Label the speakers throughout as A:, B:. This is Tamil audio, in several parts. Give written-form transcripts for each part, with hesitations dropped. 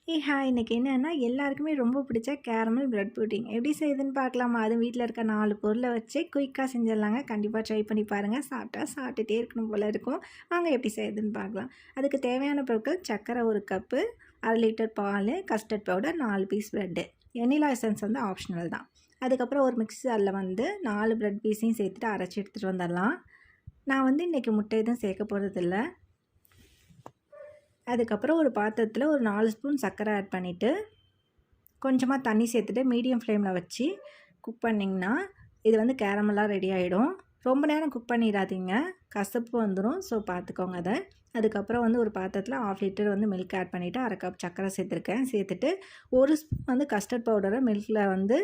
A: ஹாய் இன்றைக்கி என்னென்னா எல்லாருக்குமே ரொம்ப பிடிச்ச கேரமல் பிரெட் புட்டிங் எப்படி செய்யுதுன்னு பார்க்கலாமா? அதுவும் வீட்டில் இருக்க 4 பொருளை வச்சு குயிக்காக செஞ்சிடலாங்க. கண்டிப்பாக ட்ரை பண்ணி பாருங்கள். சாப்பிட்டுட்டே இருக்கணும் போல் இருக்கும். வாங்க எப்படி செய்யுதுன்னு பார்க்கலாம். அதுக்கு தேவையான பொருட்கள்: சர்க்கரை 1 கப்பு, 1/2 லிட்டர் பால், custard powder, 4 piece bread. Vanilla essence வந்து ஆப்ஷனல் தான். அதுக்கப்புறம் ஒரு மிக்ஸி ஜாரில் வந்து 4 ப்ரெட் பீஸையும் சேர்த்துட்டு அரைச்சி எடுத்துகிட்டு வந்துடலாம். நான் வந்து இன்றைக்கி முட்டை எதுவும் சேர்க்க போகிறதில்ல. அதுக்கப்புறம் ஒரு பாத்திரத்தில் ஒரு 4 ஸ்பூன் சர்க்கரை ஆட் பண்ணிவிட்டு கொஞ்சமாக தண்ணி சேர்த்துட்டு மீடியம் ஃப்ளேமில் வச்சு குக் பண்ணிங்கன்னா இது வந்து கேரமலாக ரெடி ஆகிடும். ரொம்ப நேரம் குக் பண்ணிடாதீங்க, கசப்பு வந்துடும். ஸோ பார்த்துக்கோங்க அதை. அதுக்கப்புறம் வந்து ஒரு பாத்திரத்தில் 1/2 லிட்டர் வந்து மில்க் ஆட் பண்ணிவிட்டு 1/2 கப் சர்க்கரை சேர்த்துருக்கேன். சேர்த்துட்டு 1 ஸ்பூன் வந்து கஸ்டர்ட் பவுடரை மில்கில் வந்து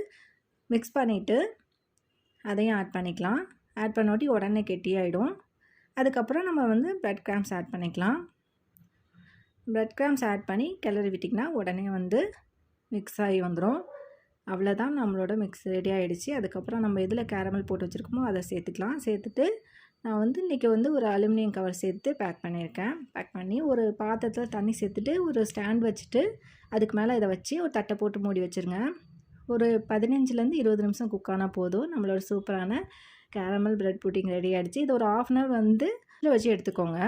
A: மிக்ஸ் பண்ணிவிட்டு அதையும் ஆட் பண்ணிக்கலாம். ஆட் பண்ணோட்டி உடனே கெட்டியாகிடும். அதுக்கப்புறம் நம்ம வந்து பிரெட் கிராம்ஸ் ஆட் பண்ணிக்கலாம். பிரெட் கிராம்ஸ் ஆட் பண்ணி கிளறி விட்டிங்கன்னா உடனே வந்து மிக்ஸ் ஆகி வந்துடும். அவ்வளோதான், நம்மளோட மிக்ஸ் ரெடி ஆகிடுச்சு. அதுக்கப்புறம் நம்ம எதில் கேரமல் போட்டு வச்சுருக்கோமோ அதை சேர்த்துக்கலாம். சேர்த்துட்டு நான் வந்து இன்றைக்கி வந்து ஒரு அலுமினியம் கவர் சேர்த்து பேக் பண்ணியிருக்கேன். பேக் பண்ணி ஒரு பாத்திரத்தில் தண்ணி சேர்த்துட்டு ஒரு ஸ்டாண்ட் வச்சுட்டு அதுக்கு மேலே இதை வச்சு ஒரு தட்டை போட்டு மூடி வச்சுருங்க. ஒரு 15லேருந்து 20 நிமிஷம் குக் ஆனால் போதும். நம்மளோட சூப்பரான கேரமல் பிரெட் புட்டிங் ரெடி ஆகிடுச்சு. இது ஒரு 1/2 அன் ஹவர் வந்து இதில் வச்சு எடுத்துக்கோங்க.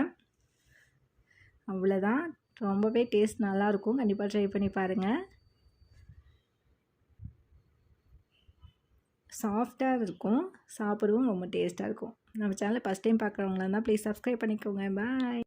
A: அவ்வளோதான், ரொம்பவே டேஸ்ட் நல்லாயிருக்கும். கண்டிப்பாக ட்ரை பண்ணி பாருங்கள். சாஃப்டாக இருக்கும், சாப்பிடவும் ரொம்ப டேஸ்ட்டாக இருக்கும். நம்ம சேனலை ஃபஸ்ட் டைம் பார்க்குறவங்களா இருந்தால் ப்ளீஸ் சப்ஸ்கிரைப் பண்ணிக்கோங்க. பாய்.